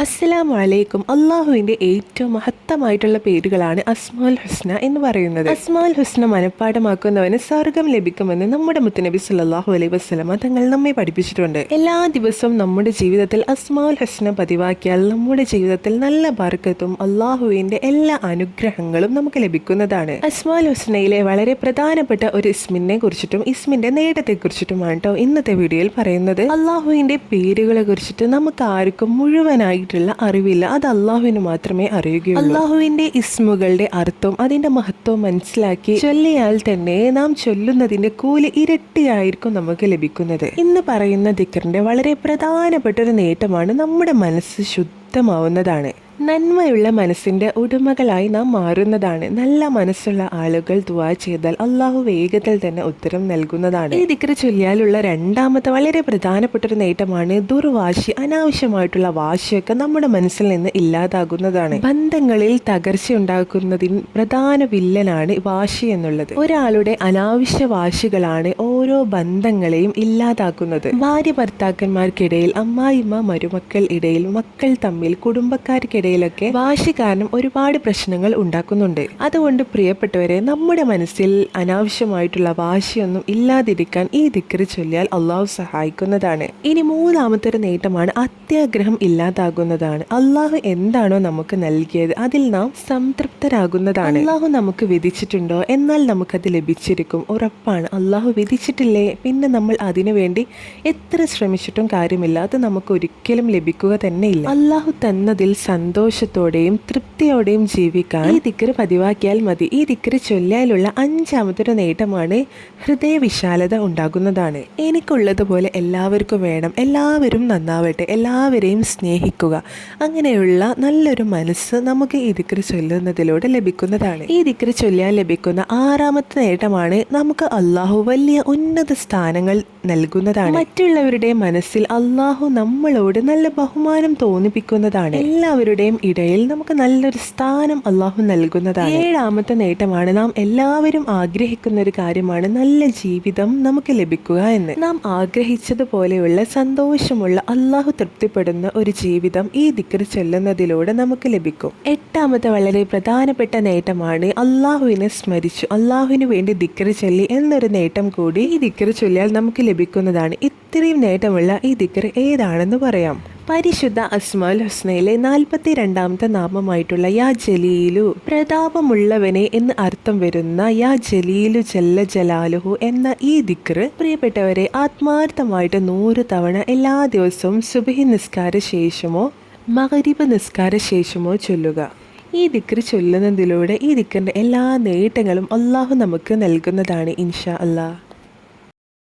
അസ്സലാമു അലൈക്കും. അള്ളാഹുവിൻ്റെ ഏറ്റവും മഹത്തമായിട്ടുള്ള പേരുകളാണ് അസ്മാഉൽ ഹുസ്ന എന്ന് പറയുന്നത്. അസ്മാഉൽ ഹുസ്ന മനഃപ്പാഠമാക്കുന്നവന് സ്വർഗം ലഭിക്കുമെന്ന് നമ്മുടെ മുത്തുനബി സല്ലല്ലാഹു അലൈഹി വസല്ലമ തങ്ങൾ നമ്മെ പഠിപ്പിച്ചിട്ടുണ്ട്. എല്ലാ ദിവസവും നമ്മുടെ ജീവിതത്തിൽ അസ്മാഉൽ ഹുസ്ന പതിവാക്കിയാൽ നമ്മുടെ ജീവിതത്തിൽ നല്ല ബർക്കത്തും അള്ളാഹുവിൻ്റെ എല്ലാ അനുഗ്രഹങ്ങളും നമുക്ക് ലഭിക്കുന്നതാണ്. അസ്മാഉൽ ഹുസ്നയിലെ വളരെ പ്രധാനപ്പെട്ട ഒരു ഇസ്മിനെ കുറിച്ചിട്ടും ഇസ്മിന്റെ നേട്ടത്തെ കുറിച്ചിട്ടുമാണ് കേട്ടോ ഇന്നത്തെ വീഡിയോയിൽ പറയുന്നത്. അള്ളാഹുവിൻ്റെ പേരുകളെ കുറിച്ചിട്ട് നമുക്ക് ആർക്കും മുഴുവനായി അറിവില്ല, അത് അള്ളാഹുവിന് മാത്രമേ അറിയുകയുള്ളൂ. അള്ളാഹുവിന്റെ ഇസ്മുകളുടെ അർത്ഥവും അതിന്റെ മഹത്വവും മനസ്സിലാക്കി ചൊല്ലിയാൽ തന്നെ നാം ചൊല്ലുന്നതിന്റെ കൂലി ഇരട്ടിയായിരിക്കും നമുക്ക് ലഭിക്കുന്നത്. ഇന്ന് പറയുന്ന ദിക്റിന്റെ വളരെ പ്രധാനപ്പെട്ട ഒരു നേട്ടമാണ് നമ്മുടെ മനസ്സ് ശുദ്ധമാവുന്നതാണ്. നന്മയുള്ള മനസ്സിന്റെ ഉടമകളായി നാം മാറുന്നതാണ്. നല്ല മനസ്സുള്ള ആളുകൾ ദുആ ചെയ്താൽ അള്ളാഹു വേഗത്തിൽ തന്നെ ഉത്തരം നൽകുന്നതാണ്. ഈ ദിക്ർ ചൊല്ലിയാലുള്ള രണ്ടാമത്തെ വളരെ പ്രധാനപ്പെട്ട ഒരു നേട്ടമാണ് ദുർവാശി. അനാവശ്യമായിട്ടുള്ള വാശിയൊക്കെ നമ്മുടെ മനസ്സിൽ നിന്ന് ഇല്ലാതാകുന്നതാണ്. ബന്ധങ്ങളിൽ തകർച്ച ഉണ്ടാക്കുന്നതിന് പ്രധാന വില്ലനാണ് വാശി എന്നുള്ളത്. ഒരാളുടെ അനാവശ്യ വാശികളാണ് ഓരോ ബന്ധങ്ങളെയും ഇല്ലാതാക്കുന്നത്. ഭാര്യ ഭർത്താക്കന്മാർക്കിടയിൽ, അമ്മായിമ്മ മരുമക്കൾ ഇടയിൽ, മക്കൾ തമ്മിൽ, കുടുംബക്കാർക്കിടയിൽ ൊക്കെ വാശി കാരണം ഒരുപാട് പ്രശ്നങ്ങൾ ഉണ്ടാക്കുന്നുണ്ട്. അതുകൊണ്ട് പ്രിയപ്പെട്ടവരെ, നമ്മുടെ മനസ്സിൽ അനാവശ്യമായിട്ടുള്ള വാശിയൊന്നും ഇല്ലാതിരിക്കാൻ ഈ ദിക്ർ ചൊല്ലിയാൽ അള്ളാഹു സഹായിക്കുന്നതാണ്. ഇനി മൂന്നാമത്തെ ഒരു നേട്ടമാണ് അത്യാഗ്രഹം ഇല്ലാതാകുന്നതാണ്. അള്ളാഹു എന്താണോ നമുക്ക് നൽകിയത് അതിൽ നാം സംതൃപ്തരാകുന്നതാണ്. അള്ളാഹു നമുക്ക് വിധിച്ചിട്ടുണ്ടോ എന്നാൽ നമുക്കത് ലഭിച്ചിരിക്കും, ഉറപ്പാണ്. അള്ളാഹു വിധിച്ചിട്ടില്ലേ പിന്നെ നമ്മൾ അതിനു വേണ്ടി എത്ര ശ്രമിച്ചിട്ടും കാര്യമില്ല, അത് നമുക്ക് ഒരിക്കലും ലഭിക്കുക തന്നെ ഇല്ല. അള്ളാഹു തന്നതിൽ സന്തോഷത്തോടെയും തൃപ്തിയോടെയും ജീവിക്കാൻ ഈ ദിക്ർ പതിവാക്കിയാൽ മതി. ഈ ദിക്ർ ചൊല്ലിയാലുള്ള അഞ്ചാമത്തെ ഒരു നേട്ടമാണ് ഹൃദയ വിശാലത ഉണ്ടാകുന്നതാണ്. എനിക്കുള്ളതുപോലെ എല്ലാവർക്കും വേണം, എല്ലാവരും നന്നാവട്ടെ, എല്ലാവരെയും സ്നേഹിക്കുക, അങ്ങനെയുള്ള നല്ലൊരു മനസ്സ് നമുക്ക് ഈ ദിക്ർ ചൊല്ലുന്നതിലൂടെ ലഭിക്കുന്നതാണ്. ഈ ദിക്ർ ചൊല്ലിയാൽ ലഭിക്കുന്ന ആറാമത്തെ നേട്ടമാണ് നമുക്ക് അള്ളാഹു വലിയ ഉന്നത സ്ഥാനങ്ങൾ നൽകുന്നതാണ്. മറ്റുള്ളവരുടെ മനസ്സിൽ അള്ളാഹു നമ്മളോട് നല്ല ബഹുമാനം തോന്നിപ്പിക്കുന്നതാണ്. എല്ലാവരുടെയും ഇടയിൽ നമുക്ക് നല്ലൊരു സ്ഥാനം അള്ളാഹു നൽകുന്നതാണ്. ഏഴാമത്തെ നേട്ടമാണ് നാം എല്ലാവരും ആഗ്രഹിക്കുന്ന ഒരു കാര്യമാണ് നല്ല ജീവിതം നമുക്ക് ലഭിക്കുക എന്ന്. നാം ആഗ്രഹിച്ചതുപോലെയുള്ള സന്തോഷമുള്ള അള്ളാഹു തൃപ്തിപ്പെടുന്ന ഒരു ജീവിതം ഈ ദിക്ർ ചൊല്ലുന്നതിലൂടെ നമുക്ക് ലഭിക്കും. എട്ടാമത്തെ വളരെ പ്രധാനപ്പെട്ട നേട്ടമാണ് അള്ളാഹുവിനെ സ്മരിച്ചു അള്ളാഹുവിന് വേണ്ടി ദിക്ർ ചൊല്ലി എന്നൊരു നേട്ടം കൂടി ഈ ദിക്ർ ചൊല്ലിയാൽ നമുക്ക് ലഭിക്കുന്നതാണ്. ഇത്രയും നേട്ടമുള്ള ഈ ദിക്ർ ഏതാണെന്ന് പറയാം. പരിശുദ്ധ അസ്മാഉൽ ഹുസ്നയിലെ 42ാമത്തെ നാമമായിട്ടുള്ള യാ ജലീലു, പ്രതാപമുള്ളവനെ എന്ന് അർത്ഥം വരുന്ന യാ ജലീലു ജല്ല ജലാലുഹു എന്ന ഈ ദിക്ർ പ്രിയപ്പെട്ടവരെ ആത്മാർത്ഥമായിട്ട് 100 തവണ എല്ലാ ദിവസവും സുബ്ഹി നിസ്കാര ശേഷമോ മഗ്രിബ് നിസ്കാര ശേഷമോ ചൊല്ലുക. ഈ ദിക്ർ ചൊല്ലുന്നതിലൂടെ ഈ ദിക്റിന്റെ എല്ലാ നേട്ടങ്ങളും അള്ളാഹു നമുക്ക് നൽകുന്നതാണ് ഇൻഷാ അല്ലാഹ്.